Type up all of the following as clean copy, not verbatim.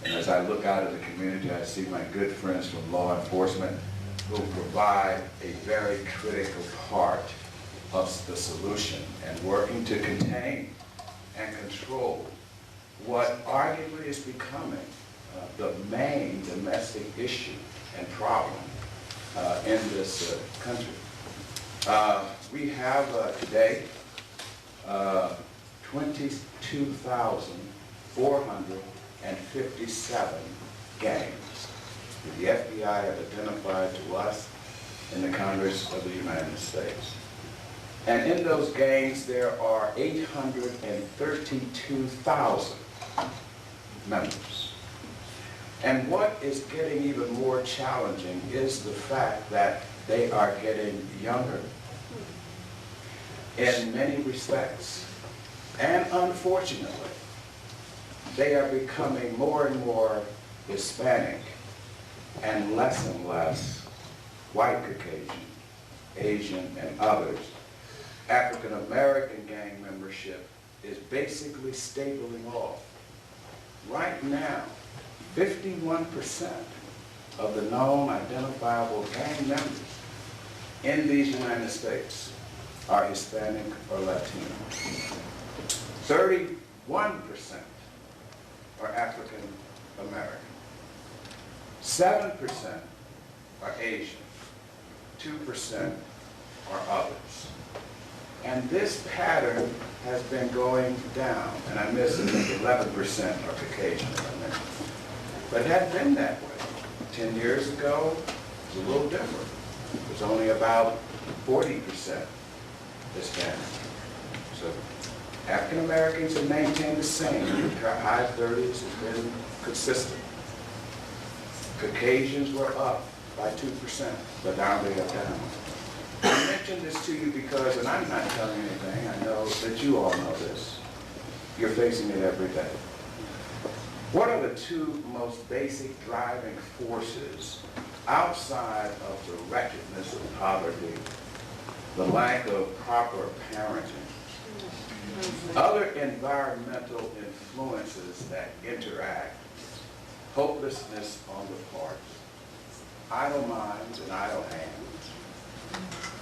And as I look out at the community, I see my good friends from law enforcement who provide a very critical part of the solution and working to contain and control what arguably is becoming the main domestic issue and problem in this country. We have today 22,457 gangs that the FBI have identified to us in the Congress of the United States. And in those gangs, there are 832,000 members. And what is getting even more challenging is the fact that they are getting younger in many respects. And unfortunately, they are becoming more and more Hispanic and less white Caucasian, Asian, and others. African American gang membership is basically stabilizing off. Right now, 51% of the known identifiable gang members in these United States are Hispanic or Latino. 31% are African American. 7% are Asian. 2% are others. And this pattern has been going down. And I missed it, 11% are Caucasian, as I mentioned. But it had been that way. 10 years ago, it was a little different. It was only about 40% Hispanic. So African Americans have maintained the same. High 30s has been consistent. Caucasians were up by 2%, but now they are down. I mention this to you because, and I'm not telling you anything, I know that you all know this. You're facing it every day. What are the two most basic driving forces outside of the wretchedness of poverty, the lack of proper parenting, other environmental influences that interact, hopelessness on the part, idle minds and idle hands,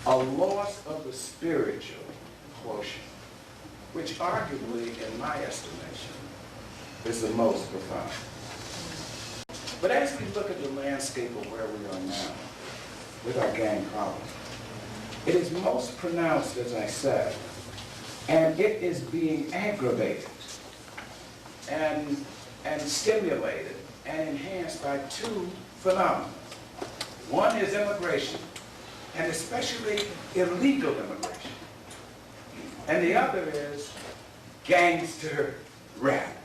a loss of the spiritual quotient, which arguably, in my estimation, is the most profound. But as we look at the landscape of where we are now with our gang problem, it is most pronounced, as I said, and it is being aggravated and stimulated and enhanced by two phenomena. One is immigration, and especially illegal immigration. And the other is gangster rap.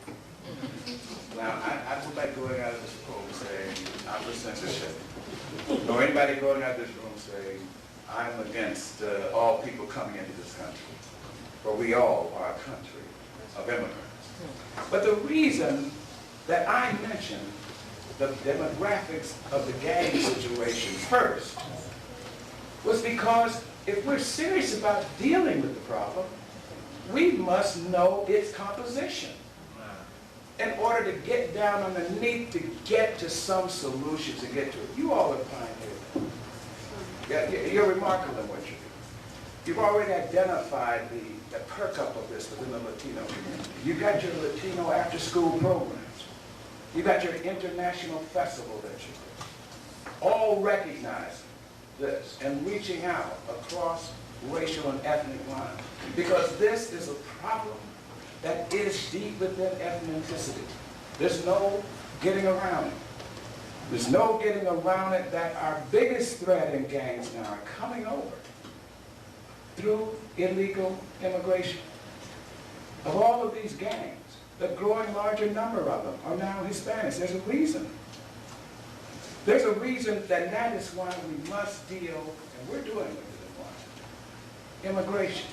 Now, I don't like going out of this room saying I'm for censorship, or anybody going out of this room saying I'm against all people coming into this country, for we all are a country of immigrants. But the reason that I mentioned the demographics of the gang situation first was because if we're serious about dealing with the problem, we must know its composition in order to get down underneath, to get to some solutions, to get to it. You all are pioneers. You're remarkable in what you do. You've already identified the perk-up of this within the Latino community. You got your Latino after-school programs. You got your international festival that you do. All recognizing this and reaching out across racial and ethnic lines. Because this is a problem that is deep within ethnicity. There's no getting around it. There's no getting around it that our biggest threat in gangs now are coming over through illegal immigration. Of all of these gangs, the growing larger number of them are now Hispanics. There's a reason. There's a reason that is why we must deal, and we're doing with it in Washington, immigration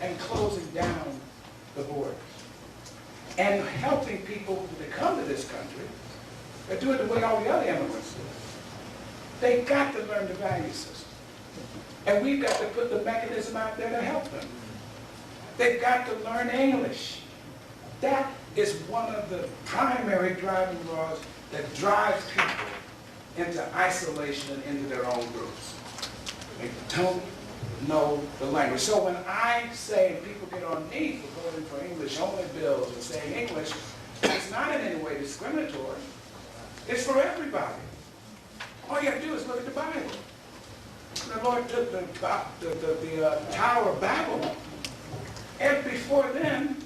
and closing down the borders and helping people to come to this country and do it the way all the other immigrants do. They've got to learn the value system. And we've got to put the mechanism out there to help them. They've got to learn English. That is one of the primary driving laws that drives people into isolation and into their own groups. They don't know the language. So when I say, people get on me for voting for English-only bills and saying English, it's not in any way discriminatory. It's for everybody. All you have to do is look at the Bible. The Lord took the Tower of Babel, and before then,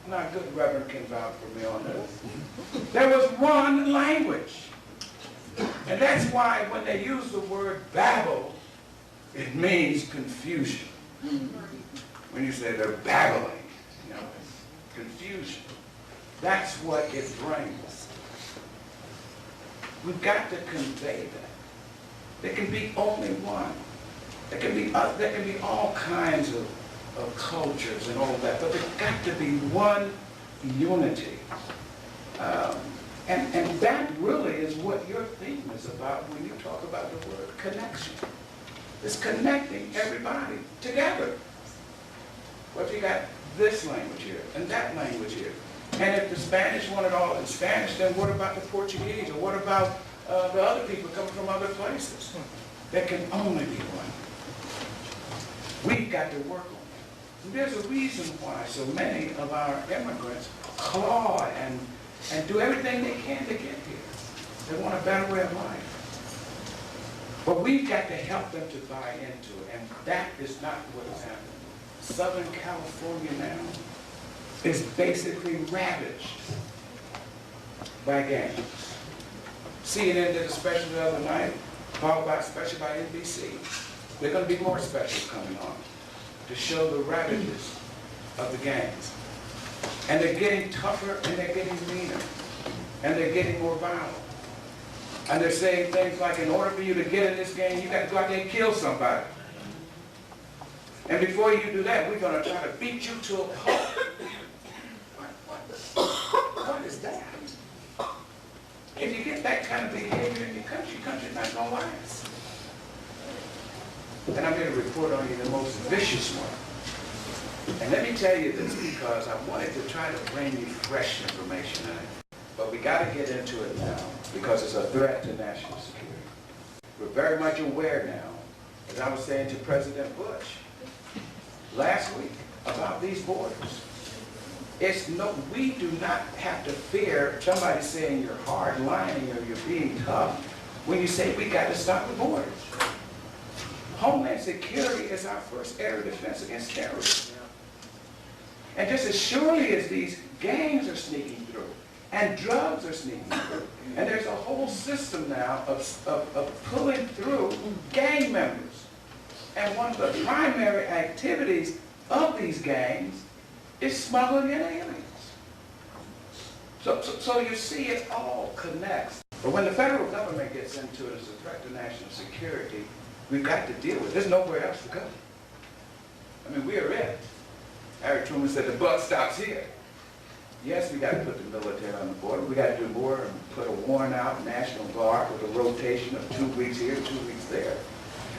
not good Reverend can vouch for me on this, there was one language. And that's why when they use the word Babel, it means confusion. When you say they're babbling, you know, confusion. That's what it brings. We've got to convey that. There can be only one. There can be all kinds of cultures and all that, but there's got to be one unity. And that really is what your theme is about when you talk about the word connection. It's connecting everybody together. What if you got this language here and that language here? And if the Spanish want it all in Spanish, then what about the Portuguese? Or what about the other people coming from other places? There can only be one. We've got to work on it. And there's a reason why so many of our immigrants claw and do everything they can to get here. They want a better way of life. But we've got to help them to buy into it, and that is not what is happening. Southern California now is basically ravaged by gangs. CNN did a special the other night, followed by a special by NBC. There are going to be more specials coming on to show the ravages of the gangs. And they're getting tougher, and they're getting meaner, and they're getting more violent. And they're saying things like, in order for you to get in this game, you got to go out there and kill somebody. And before you do that, we're going to try to beat you to a pulp. What is that? If you get that kind of behavior in your country's not going to last. And I'm going to report on you the most vicious one. And let me tell you this because I wanted to try to bring you fresh information on it. But we got to get into it now because it's a threat to national security. We're very much aware now, as I was saying to President Bush last week about these borders. We do not have to fear somebody saying you're hard lining or you're being tough when you say we got to stop the borders. Homeland security is our first area of defense against terrorism. And just as surely as these gangs are sneaking through, and drugs are sneaking through, and there's a whole system now of pulling through gang members. And one of the primary activities of these gangs is smuggling in aliens. So you see it all connects. But when the federal government gets into it as a threat to national security, we've got to deal with it. There's nowhere else to go. I mean, we are it. Harry Truman said the buck stops here. Yes, we got to put the military on the border. We got to do more and put a worn-out National Guard with a rotation of 2 weeks here, 2 weeks there.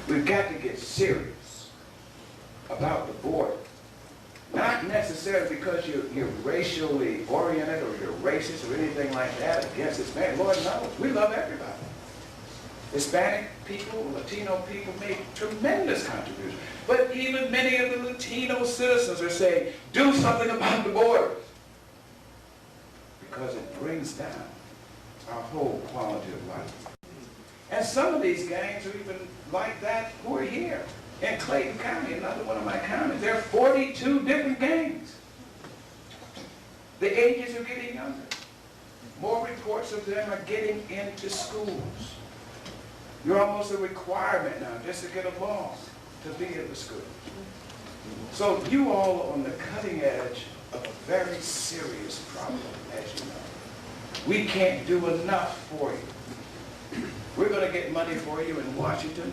We've got to get serious about the border. Not necessarily because you're racially oriented or you're racist or anything like that against Hispanic. Lord knows, we love everybody. Hispanic people, Latino people made tremendous contributions. But even many of the Latino citizens are saying, do something about the borders. Because it brings down our whole quality of life. And some of these gangs are even like that who are here. In Clayton County, another one of my counties, there are 42 different gangs. The ages are getting younger. More reports of them are getting into schools. You're almost a requirement now just to get along to be in the school. So you all are on the cutting edge of a very serious problem, as you know. We can't do enough for you. We're going to get money for you in Washington.